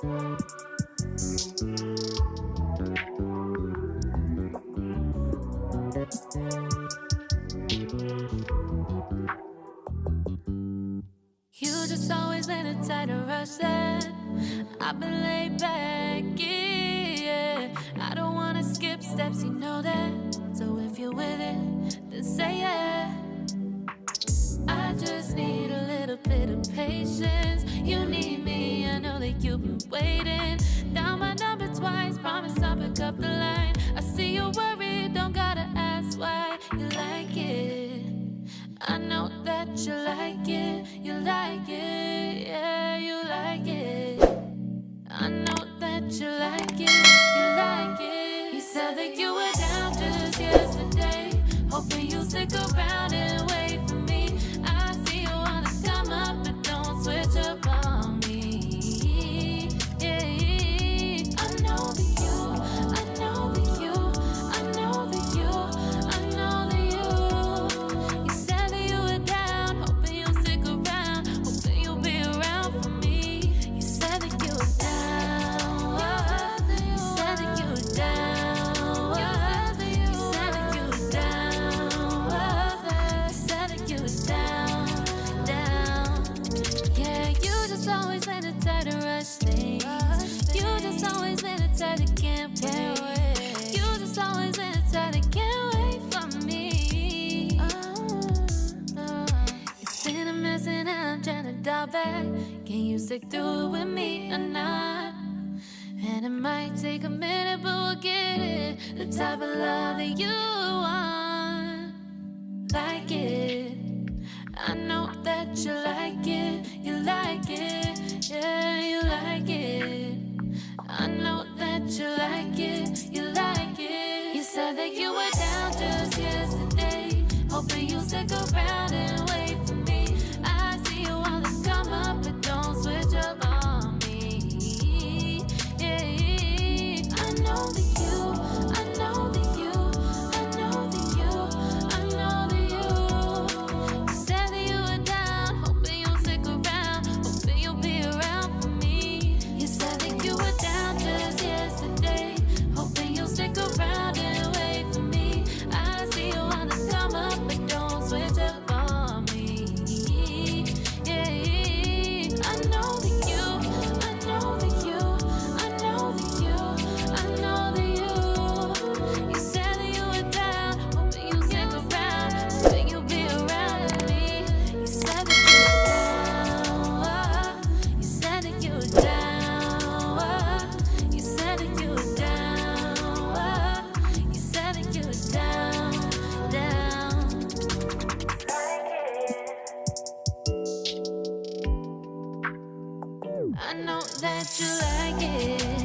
You just always been a tighter rush that I've been laid back, yeah. I don't wanna skip steps, you know that. So if you're with it, then say yeah. I just need a little bit of patience. You need me, I know that you've been waiting. Down my number twice, promise I'll pick up the line. I see you're worried, don't gotta ask why. You like it, I know that you like it. You like it, yeah, you like it. I know that you like it, you like it. You said that you were down just yesterday, hoping you'll stick around and wait for me. I see you wanna come up, but don't switch up on me. Yeah, I know that you, I know that you, I know that you, I know that you. You said that you were down, hoping you'll stick around, hoping you'll be around for me. You said that you were down, you said that you were down, you said that you were down, you said that you were down, down. Yeah, you just always been a tight to rush things. You just always been a tight that can't wait. You just always been a tight that can't wait for me. It's been a mess and I'm trying to dial back. Can you stick through it with me or not? And it might take a minute, but we'll get it. The type of love that you want, like it. I know that you like it, you like it, yeah, you like it. I know that you like it, you like it. You said that you were down just yesterday, hoping you'll stick around and wait for me. I see you wanna come up, but don't switch up on me. Yeah, I know that you, I know that you, I know that you, I know that you. You said that you were down, hoping you'll stick around, hoping you'll be around for me. You said that you were down just yesterday, hoping you'll stick around and wait for me. I see you wanna come up, but don't switch up on me. Yeah, I know that you, I know that you, I know that you, I know that you. You said that you were down, hoping you'll stick around, hoping you'll be around me. You said that you were down, you said that you were down, you said that you were down, you said that you were down, down. I know that you like it.